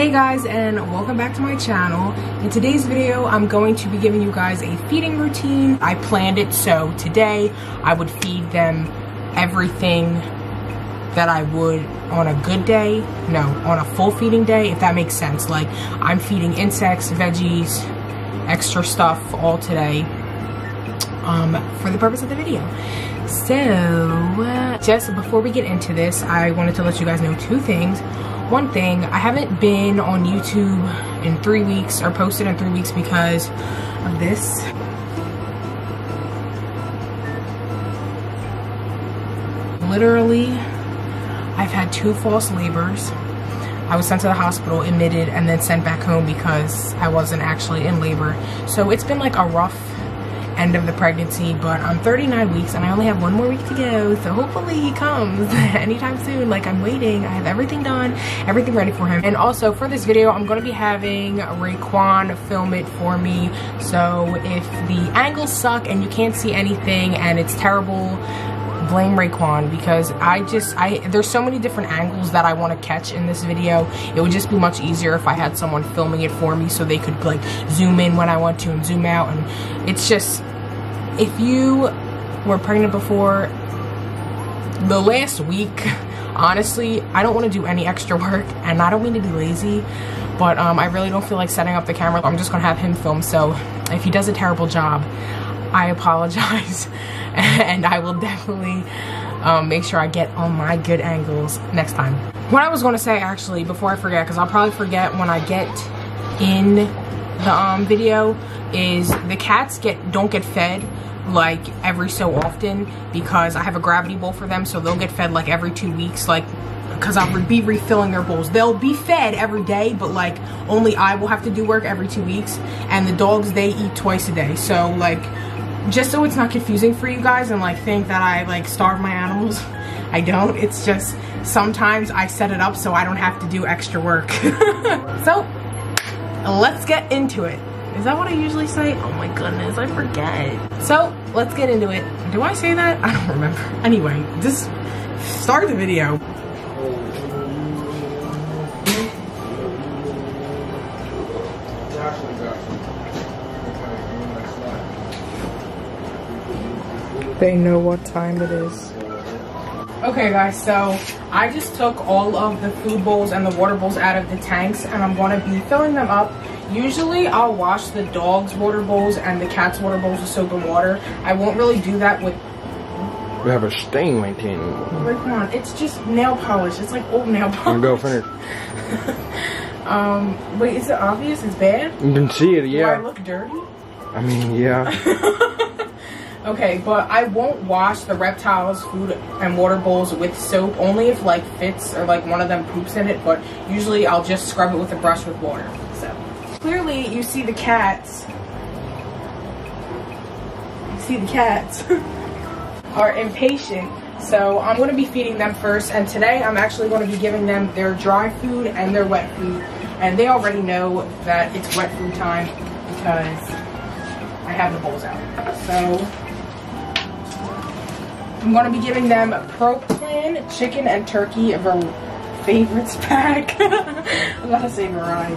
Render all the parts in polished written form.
Hey guys, and welcome back to my channel. In today's video, I'm going to be giving you guys a feeding routine. I planned it so today I would feed them everything that I would on a good day. No, on a full feeding day, if that makes sense. Like, I'm feeding insects, veggies, extra stuff all today for the purpose of the video. So, just before we get into this, I wanted to let you guys know two things. One thing, I haven't been on YouTube in 3 weeks or posted in 3 weeks because of this. Literally, I've had 2 false labors. I was sent to the hospital, admitted, and then sent back home because I wasn't actually in labor. So it's been like a rough end of the pregnancy, but I'm 39 weeks and I only have 1 more week to go, so hopefully he comes anytime soon. Like, I'm waiting. I have everything done, everything ready for him. And also for this video, I'm going to be having Raekwon film it for me, so if the angles suck and you can't see anything and it's terrible, blame Raekwon, because there's so many different angles that I want to catch in this video. It would just be much easier if I had someone filming it for me so they could like zoom in when I want to and zoom out. And it's just, if you were pregnant before the last week, honestly, I don't want to do any extra work, and I don't mean to be lazy, but I really don't feel like setting up the camera. I'm just gonna have him film, so if he does a terrible job, I apologize. And I will definitely make sure I get on my good angles next time. What I was going to say, actually, before I forget, because I'll probably forget when I get in the video, is the cats don't get fed like every so often because I have a gravity bowl for them, so they'll get fed like every 2 weeks, like, because I'll be refilling their bowls. They'll be fed every day, but like only I will have to do work every 2 weeks, and the dogs, they eat twice a day. So like, just so it's not confusing for you guys and like think that I like starve my animals, I don't. It's just sometimes I set it up so I don't have to do extra work. So let's get into it. Is that what I usually say? Oh my goodness, I forget. So let's get into it. Do I say that? I don't remember. Anyway, just start the video. They know what time it is. Okay guys, so I just took all of the food bowls and the water bowls out of the tanks, and I'm going to be filling them up. Usually I'll wash the dog's water bowls and the cat's water bowls with soap and water. I won't really do that with... We have a stain right here. Come on, it's just nail polish. It's like old nail polish. Go finish. Wait, is it obvious? It's bad? You can see it, yeah. Do I look dirty? I mean, yeah. Okay, but I won't wash the reptiles' food and water bowls with soap, only if like Fitz or like one of them poops in it, but usually I'll just scrub it with a brush with water. So clearly you see the cats. Are impatient. So I'm going to be feeding them first, and today I'm actually going to be giving them their dry food and their wet food, and they already know that it's wet food time because I have the bowls out. So I'm going to be giving them Pro Plan chicken and turkey favorites pack. I'm going to say variety.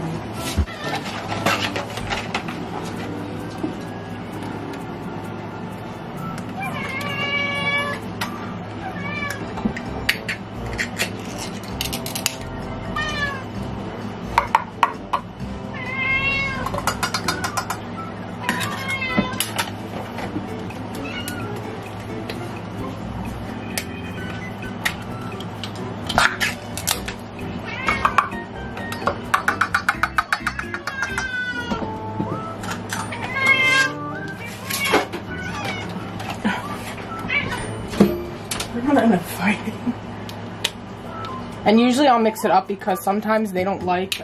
Fighting. And usually I'll mix it up because sometimes they don't like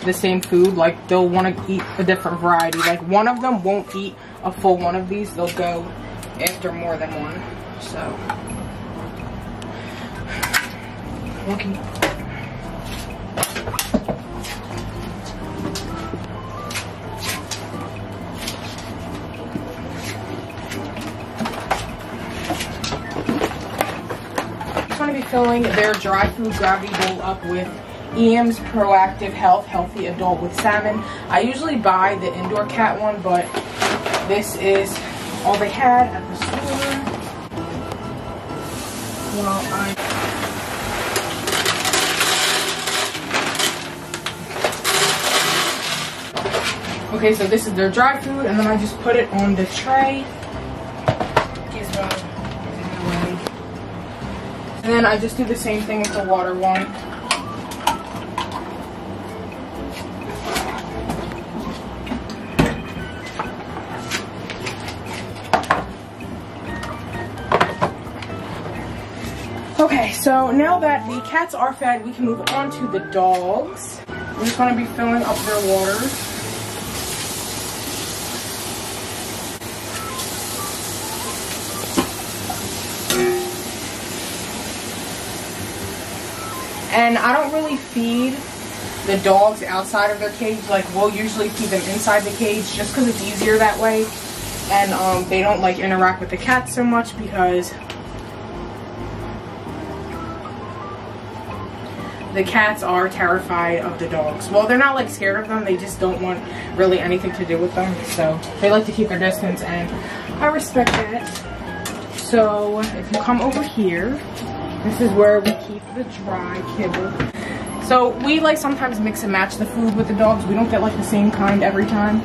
the same food. Like, they'll want to eat a different variety. Like, one of them won't eat a full one of these. They'll go after more than one. So okay. going to be filling their dry food gravity bowl up with EM's Proactive Health Healthy Adult with Salmon. I usually buy the indoor cat one, but this is all they had at the store. Okay, so this is their dry food, and then I just put it on the tray. And then I just do the same thing with the water one. Okay, so now that the cats are fed, we can move on to the dogs. We're just going to be filling up their water. And I don't really feed the dogs outside of their cage. Like, we'll usually feed them inside the cage just because it's easier that way. And they don't like interact with the cats so much because the cats are terrified of the dogs. Well, they're not like scared of them, they just don't want really anything to do with them. So they like to keep their distance, and I respect that. So if you come over here, this is where we keep the dry kibble. So we like sometimes mix and match the food with the dogs. We don't get like the same kind every time.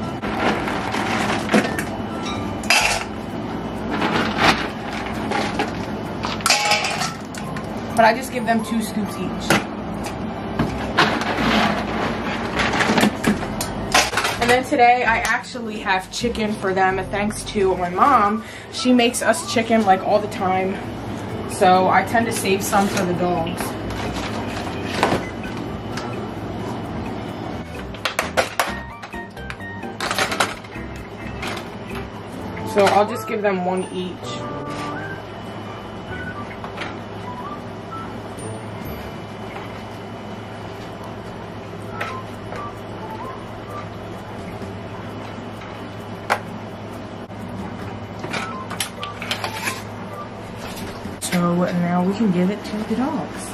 But I just give them 2 scoops each. And then today I actually have chicken for them thanks to my mom. She makes us chicken like all the time. So I tend to save some for the dogs. So I'll just give them 1 each. So now we can give it to the dogs.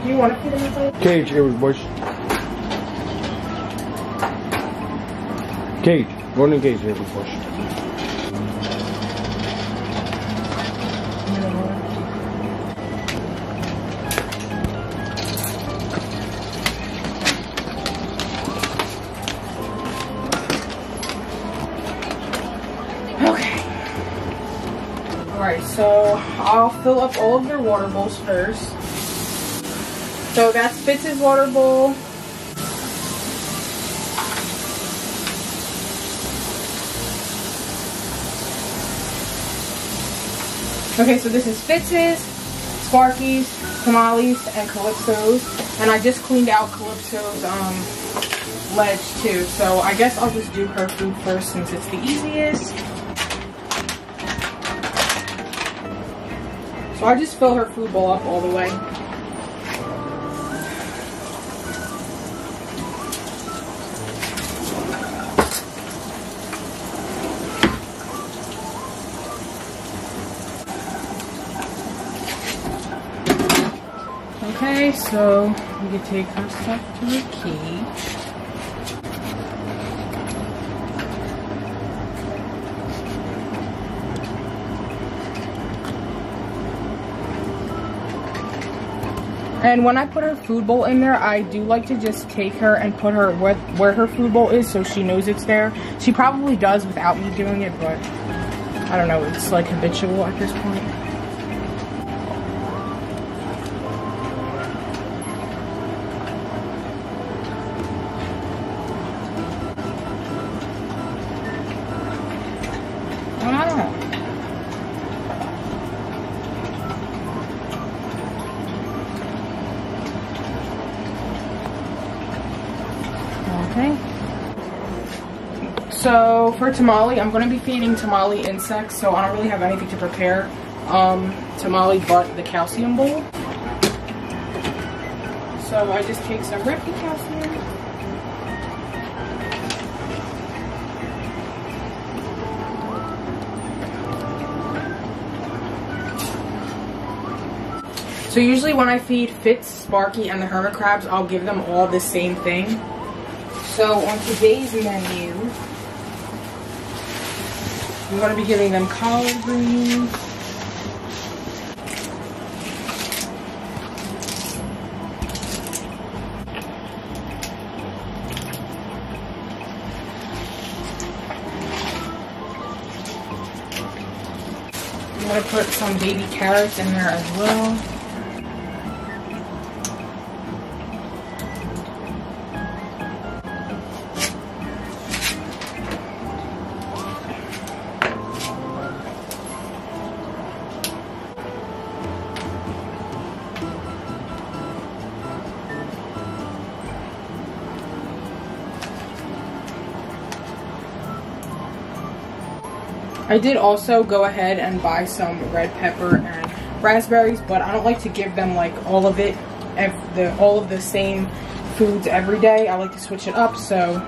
Do you want to put them inside? Cage, it was bush. Cage, go in the cage, it was bush. Alright, so I'll fill up all of their water bowls first. So that's Fitz's water bowl. Okay, so this is Fitz's, Sparky's, Tamale's, and Calypso's. And I just cleaned out Calypso's ledge too. So I guess I'll just do her food first since it's the easiest. So I just fill her food bowl up all the way. Okay, so we can take her stuff to her cage. And when I put her food bowl in there, I do like to just take her and put her where her food bowl is so she knows it's there. She probably does without me doing it, but I don't know, it's like habitual at this point. Okay. So for Tamale, I'm going to be feeding Tamale insects, so I don't really have anything to prepare Tamale but the calcium bowl. So I just take some Ricky calcium. So usually when I feed Fitz, Sparky, and the hermit crabs, I'll give them all the same thing. So on today's menu, I'm going to be giving them collard greens. I'm going to put some baby carrots in there as well. I did also go ahead and buy some red pepper and raspberries, but I don't like to give them like all of the same foods every day. I like to switch it up, so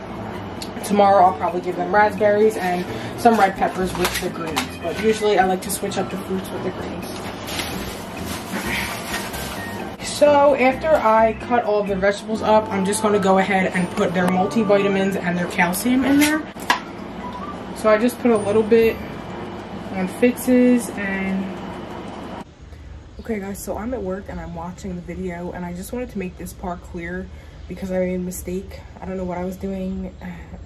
tomorrow I'll probably give them raspberries and some red peppers with the greens, but usually I like to switch up the fruits with the greens. So after I cut all of the vegetables up, I'm just going to go ahead and put their multivitamins and their calcium in there. So I just put a little bit on Fitz's and... Okay guys, so I'm at work and I'm watching the video and I just wanted to make this part clear because I made a mistake. I don't know what I was doing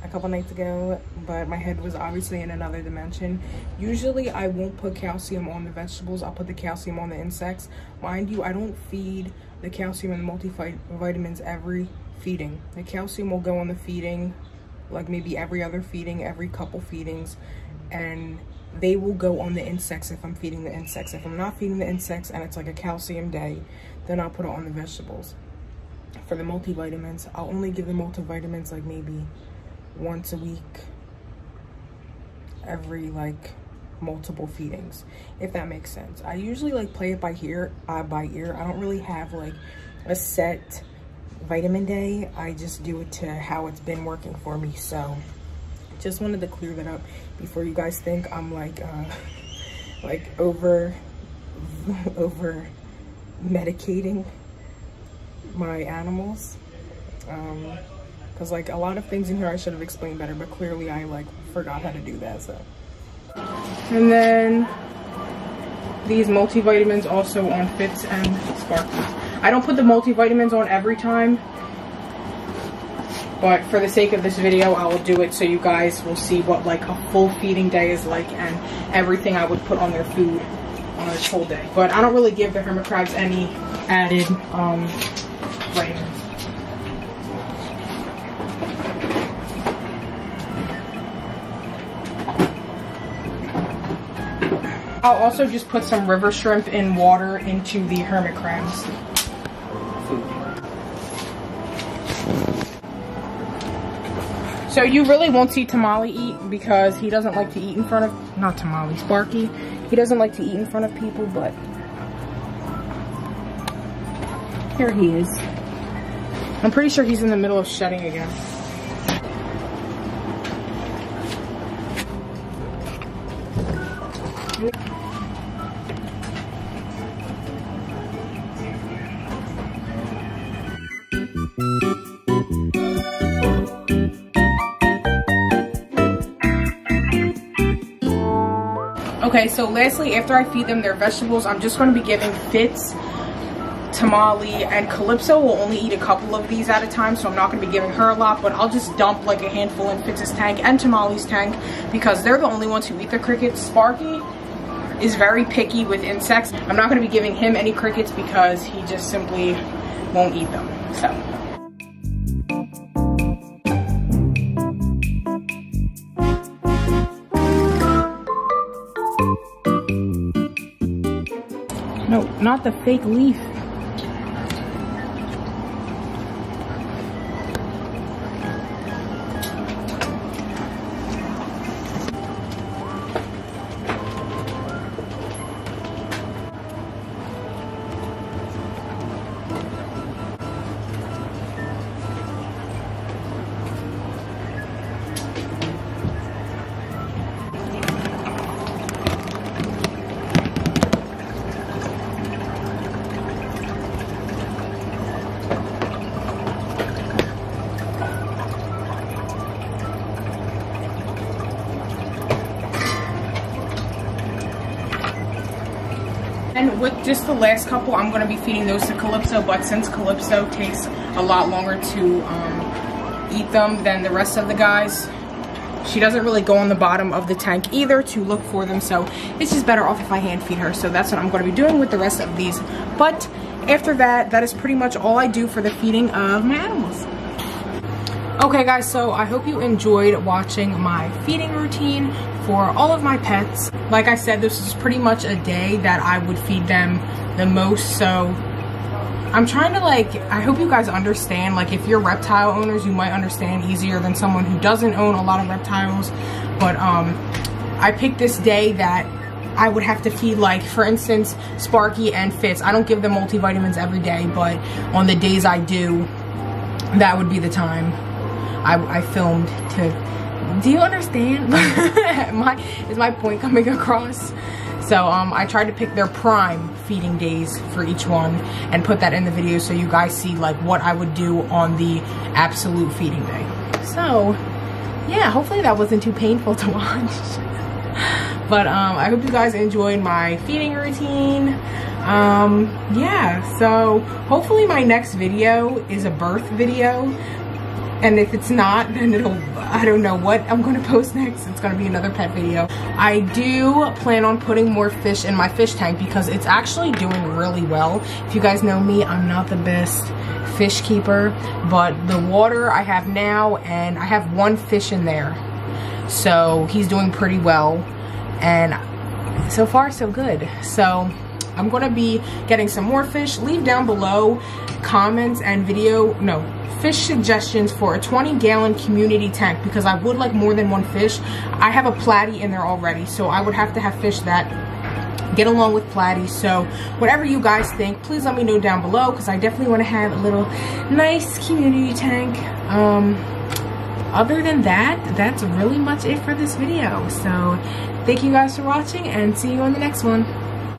a couple nights ago, but my head was obviously in another dimension. Usually I won't put calcium on the vegetables, I'll put the calcium on the insects. Mind you, I don't feed the calcium and the multivitamins every feeding. The calcium will go on the feeding like maybe every other feeding, every couple feedings, and they will go on the insects if I'm feeding the insects. If I'm not feeding the insects and it's like a calcium day, then I'll put it on the vegetables. For the multivitamins, I'll only give the multivitamins like maybe once a week, every like multiple feedings, if that makes sense. I usually like play it by ear. I don't really have like a set vitamin day. I just do it to how it's been working for me. So just wanted to clear that up before you guys think I'm like over medicating my animals, because like a lot of things in here I should have explained better, but clearly I like forgot how to do that. So, and then these multivitamins also on Fitz and Sparky. I don't put the multivitamins on every time, but for the sake of this video, I will do it so you guys will see what like a full feeding day is like and everything I would put on their food on a whole day. But I don't really give the hermit crabs any added vitamins. I'll also just put some river shrimp in water into the hermit crabs. So you really won't see Tamale eat because he doesn't like to eat in front of, not Tamale, Sparky. He doesn't like to eat in front of people, but here he is. I'm pretty sure he's in the middle of shedding again. Okay, so lastly, after I feed them their vegetables, I'm just going to be giving Fitz, Tamale, and Calypso will only eat a couple of these at a time, so I'm not going to be giving her a lot, but I'll just dump like a handful in Fitz's tank and Tamale's tank because they're the only ones who eat the crickets. Sparky is very picky with insects. I'm not going to be giving him any crickets because he just simply won't eat them. So. No, not the fake leaf. just the last couple, I'm going to be feeding those to Calypso, but since Calypso takes a lot longer to eat them than the rest of the guys, she doesn't really go on the bottom of the tank either to look for them, so it's just better off if I hand feed her. So that's what I'm going to be doing with the rest of these. But after that, that is pretty much all I do for the feeding of my animals. Okay guys, so I hope you enjoyed watching my feeding routine for all of my pets. Like I said, this is pretty much a day that I would feed them the most, so I'm trying to, like, I hope you guys understand, like, if you're reptile owners, you might understand easier than someone who doesn't own a lot of reptiles. But I picked this day that I would have to feed, like, for instance, Sparky and Fitz. I don't give them multivitamins every day, but on the days I do, that would be the time I filmed to, do you understand? Is my point coming across? So I tried to pick their prime feeding days for each one and put that in the video so you guys see like what I would do on the absolute feeding day. So yeah, hopefully that wasn't too painful to watch. But I hope you guys enjoyed my feeding routine. Yeah, so hopefully my next video is a birth video. And if it's not, then I don't know what I'm going to post next. It's going to be another pet video. I do plan on putting more fish in my fish tank because it's actually doing really well. If you guys know me, I'm not the best fish keeper, but the water I have now, and I have one fish in there. So he's doing pretty well, and so far so good. So I'm going to be getting some more fish. Leave down below comments and fish suggestions for a 20-gallon community tank because I would like more than one fish. I have a platy in there already, so I would have to have fish that get along with platy. So whatever you guys think, please let me know down below because I definitely want to have a little nice community tank. Other than that, that's really much it for this video. So thank you guys for watching and see you on the next one.